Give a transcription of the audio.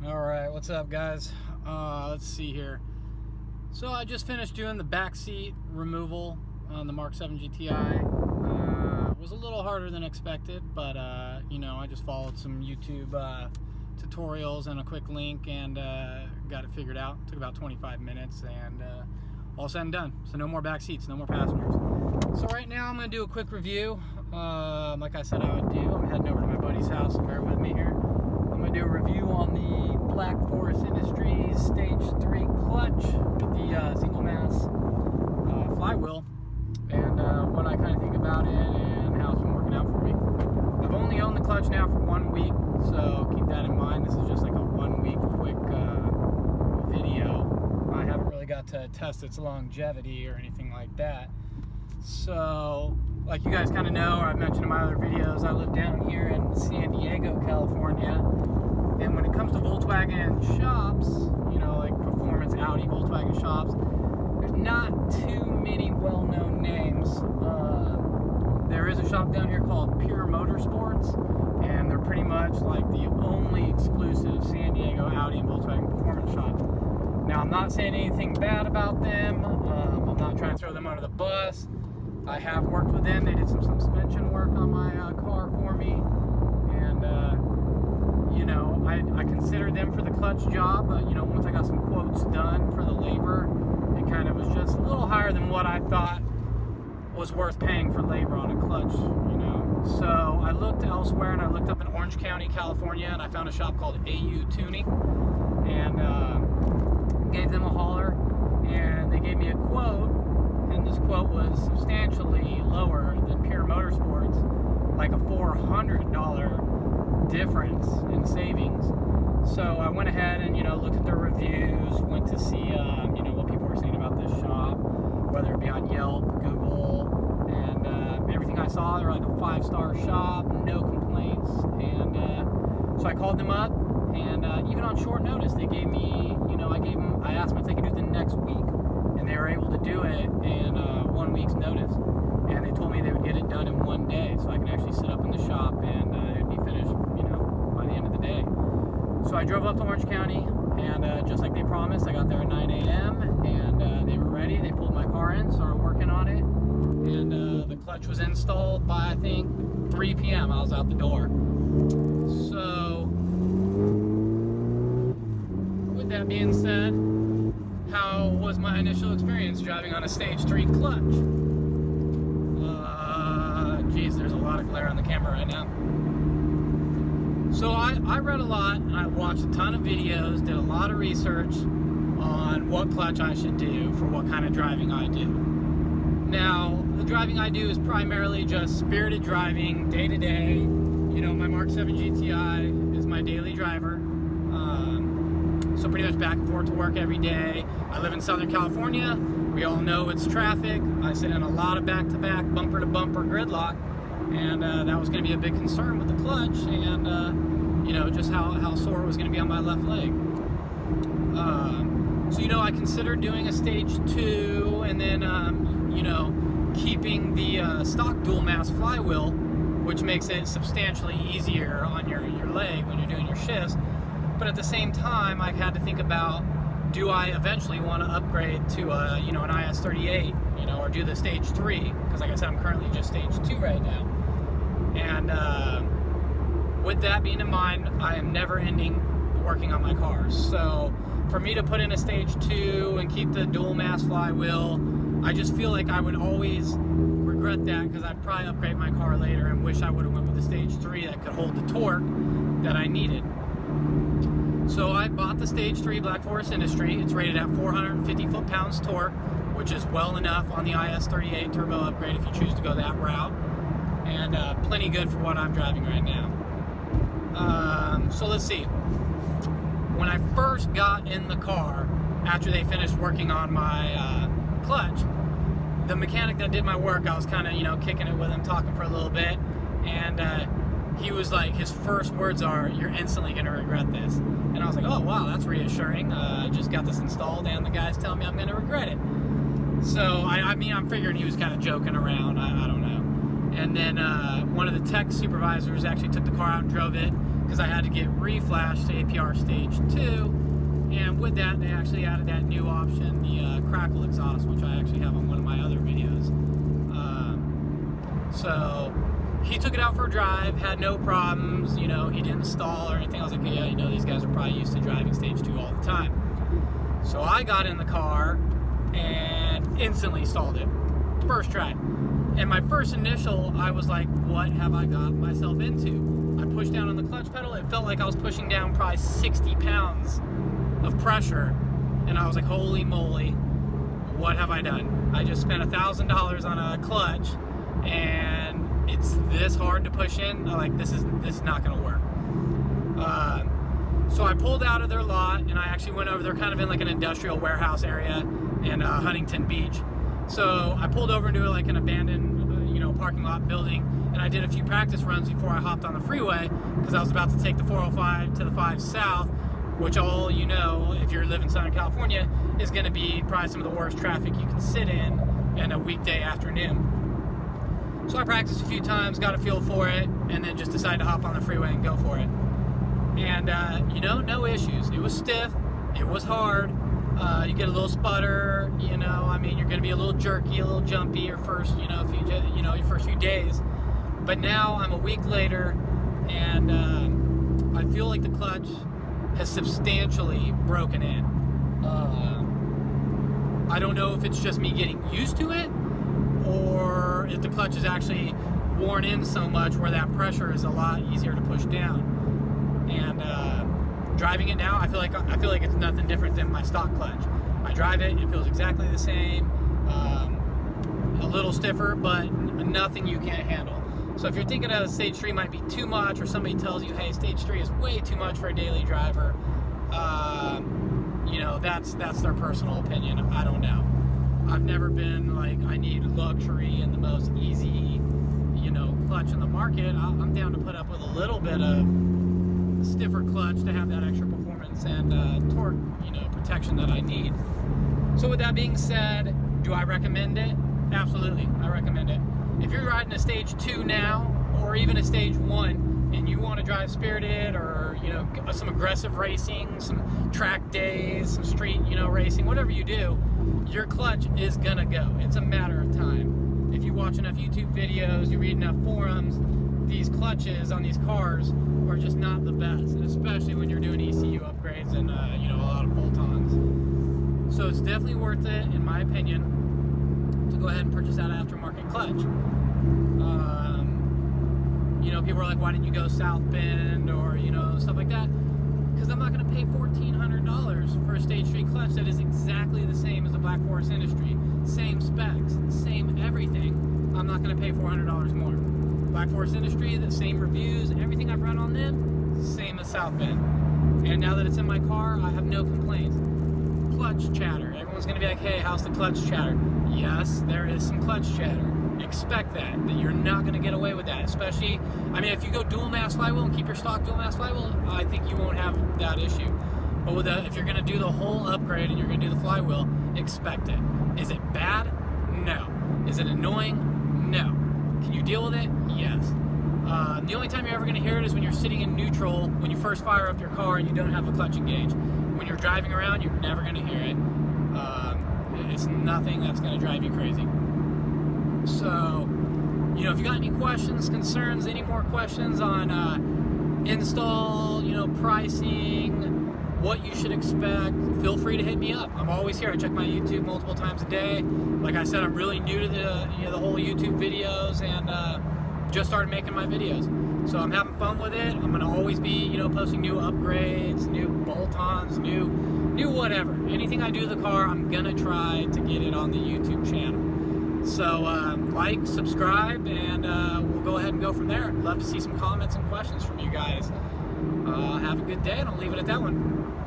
Alright, what's up guys? Let's see here. So I just finished doing the back seat removal on the MK7 GTI. It was a little harder than expected, but you know, I just followed some YouTube tutorials and a quick link and got it figured out. It took about 25 minutes and all said and done. So no more back seats, no more passengers. So right now I'm going to do a quick review. Like I said I would do. I'm heading over to my buddy's house, so bear with me here. I'm going to do a review on the Black Forest Industries Stage 3 clutch with the single mass flywheel, and what I kind of think about it and how it's been working out for me. I've only owned the clutch now for 1 week, so keep that in mind. This is just like a 1 week quick video. I haven't really got to test its longevity or anything like that. So, like you guys kind of know, or I've mentioned in my other videos, I live down here in San Diego, California. And when it comes to Volkswagen shops, you know, like performance Audi Volkswagen shops, there's not too many well-known names. There is a shop down here called Pure Motorsports, and they're pretty much like the only exclusive San Diego Audi and Volkswagen performance shop. Now, I'm not saying anything bad about them. I'm not trying to throw them under the bus. I have worked with them. They did some suspension work on my car for me, and you know, I considered them for the clutch job, but you know, once I got some quotes done for the labor, it kind of was just a little higher than what I thought was worth paying for labor on a clutch, you know. So I looked elsewhere, and I looked up in Orange County, California, and I found a shop called AU Tuning, and gave them a holler, and they gave me a quote, and this quote was substantially lower than Pure Motorsports, like a $400 difference in savings. So I went ahead and, you know, looked at their reviews, went to see, you know, what people were saying about this shop, whether it be on Yelp, Google, and everything I saw, they were like a 5-star shop, no complaints, and so I called them up, and even on short notice, they gave me, you know, I asked them if they could do the next week, and they were able to do it in 1 week's notice, and they told me they would get it done in 1 day, so I can actually sit up in the shop and it'd be finished, you know, by the end of the day. So I drove up to Orange County, and just like they promised, I got there at 9 a.m. and they were ready. They pulled my car in, started working on it, and the clutch was installed by, I think, 3 p.m. I was out the door. So with that being said, how was my initial experience driving on a Stage 3 clutch? Geez, there's a lot of glare on the camera right now. So I read a lot, and I watched a ton of videos, did a lot of research on what clutch I should do for what kind of driving I do. Now, the driving I do is primarily just spirited driving, day to day. You know, my MK7 GTI is my daily driver. So pretty much back and forth to work every day. I live in Southern California. We all know it's traffic. I sit in a lot of back-to-back, bumper-to-bumper gridlock, and that was going to be a big concern with the clutch, and you know, just how sore it was going to be on my left leg. So you know, I considered doing a Stage 2, and then you know, keeping the stock dual mass flywheel, which makes it substantially easier on your leg when you're doing your shifts. But at the same time, I had to think about, do I eventually want to upgrade to you know, an IS38, you know, or do the Stage 3? Because like I said, I'm currently just Stage 2 right now. And with that being in mind, I am never ending working on my cars. So for me to put in a Stage 2 and keep the dual mass flywheel, I just feel like I would always regret that, because I'd probably upgrade my car later and wish I would have went with the Stage 3 that could hold the torque that I needed. So I bought the Stage 3 Black Forest Industry. It's rated at 450 foot-pounds torque, which is well enough on the IS38 turbo upgrade if you choose to go that route, and plenty good for what I'm driving right now. So let's see. When I first got in the car, after they finished working on my clutch, the mechanic that did my work, I was kind of, you know, kicking it with him, talking for a little bit, and he was like, his first words are, "You're instantly going to regret this." And I was like, oh wow, that's reassuring. I just got this installed and the guy's telling me I'm going to regret it. So I mean, I'm figuring he was kind of joking around. I don't know. And then one of the tech supervisors actually took the car out and drove it, because I had to get reflashed to APR stage 2, and with that they actually added that new option, the crackle exhaust, which I actually have on one of my other videos. So he took it out for a drive, had no problems, you know, he didn't stall or anything. I was like, yeah, you know, these guys are probably used to driving stage 2 all the time. So I got in the car and instantly stalled it, first try. And my first initial, I was like, what have I got myself into? I pushed down on the clutch pedal. It felt like I was pushing down probably 60 pounds of pressure. And I was like, holy moly, what have I done? I just spent $1,000 on a clutch, and it's this hard to push in. I'm like, this is not gonna work. So I pulled out of their lot, and I actually went over. They're kind of in like an industrial warehouse area in Huntington Beach. So I pulled over into like an abandoned, you know, parking lot building, and I did a few practice runs before I hopped on the freeway, because I was about to take the 405 to the 5 South, which, all you know, if you live in Southern California, is going to be probably some of the worst traffic you can sit in a weekday afternoon. So I practiced a few times, got a feel for it, and then just decided to hop on the freeway and go for it. And, you know, no issues. It was stiff. It was hard. You get a little sputter, you know, I mean, you're going to be a little jerky, a little jumpy your first, you know, your first few days. But now I'm a week later, and I feel like the clutch has substantially broken in. I don't know if it's just me getting used to it, or if the clutch is actually worn in so much where that pressure is a lot easier to push down. And driving it now, I feel like it's nothing different than my stock clutch. I drive it feels exactly the same. A little stiffer, but nothing you can't handle. So if you're thinking that stage 3 might be too much, or somebody tells you, hey, stage 3 is way too much for a daily driver, you know, that's their personal opinion. I don't know. I've never been like, I need luxury and the most easy, you know, clutch in the market. I'm down to put up with a little bit of stiffer clutch to have that extra performance and torque, you know, protection that I need. So with that being said, do I recommend it? Absolutely, I recommend it. If you're riding a stage 2 now, or even a stage 1, and you want to drive spirited, or, you know, some aggressive racing, some track days, some street, you know, racing, whatever you do, your clutch is gonna go. It's a matter of time. If you watch enough YouTube videos, you read enough forums, these clutches on these cars are just not the best, especially when you're doing ECU upgrades and you know, a lot of bolt-ons. So it's definitely worth it, in my opinion, to go ahead and purchase that aftermarket clutch. You know, people are like, why didn't you go South Bend, or, you know, stuff like that? Because I'm not going to pay $1,400 for a stage 3 clutch that is exactly the same as the Black Forest Industry. Same specs, same everything. I'm not going to pay $400 more. Black Forest Industry, the same reviews, everything I've run on them, same as South Bend. And now that it's in my car, I have no complaints. Clutch chatter. Everyone's going to be like, hey, how's the clutch chatter? Yes, there is some clutch chatter. Expect that you're not going to get away with that. Especially, I mean, if you go dual mass flywheel and keep your stock dual mass flywheel, I think you won't have that issue. But with if you're going to do the whole upgrade and you're going to do the flywheel, expect it. Is it bad? No. Is it annoying? No. Can you deal with it? Yes. The only time you're ever going to hear it is when you're sitting in neutral, when you first fire up your car and you don't have the clutch engaged. When you're driving around, you're never going to hear it. It's nothing that's going to drive you crazy. So, you know, if you got any questions, concerns, any more questions on install, you know, pricing, what you should expect, feel free to hit me up. I'm always here. I check my YouTube multiple times a day. Like I said, I'm really new to the whole YouTube videos, and just started making my videos. So I'm having fun with it. I'm gonna always be, you know, posting new upgrades, new bolt-ons, new whatever. Anything I do to the car, I'm gonna try to get it on the YouTube channel. So like, subscribe, and we'll go ahead and go from there. Love to see some comments and questions from you guys. Have a good day, and I'll leave it at that one.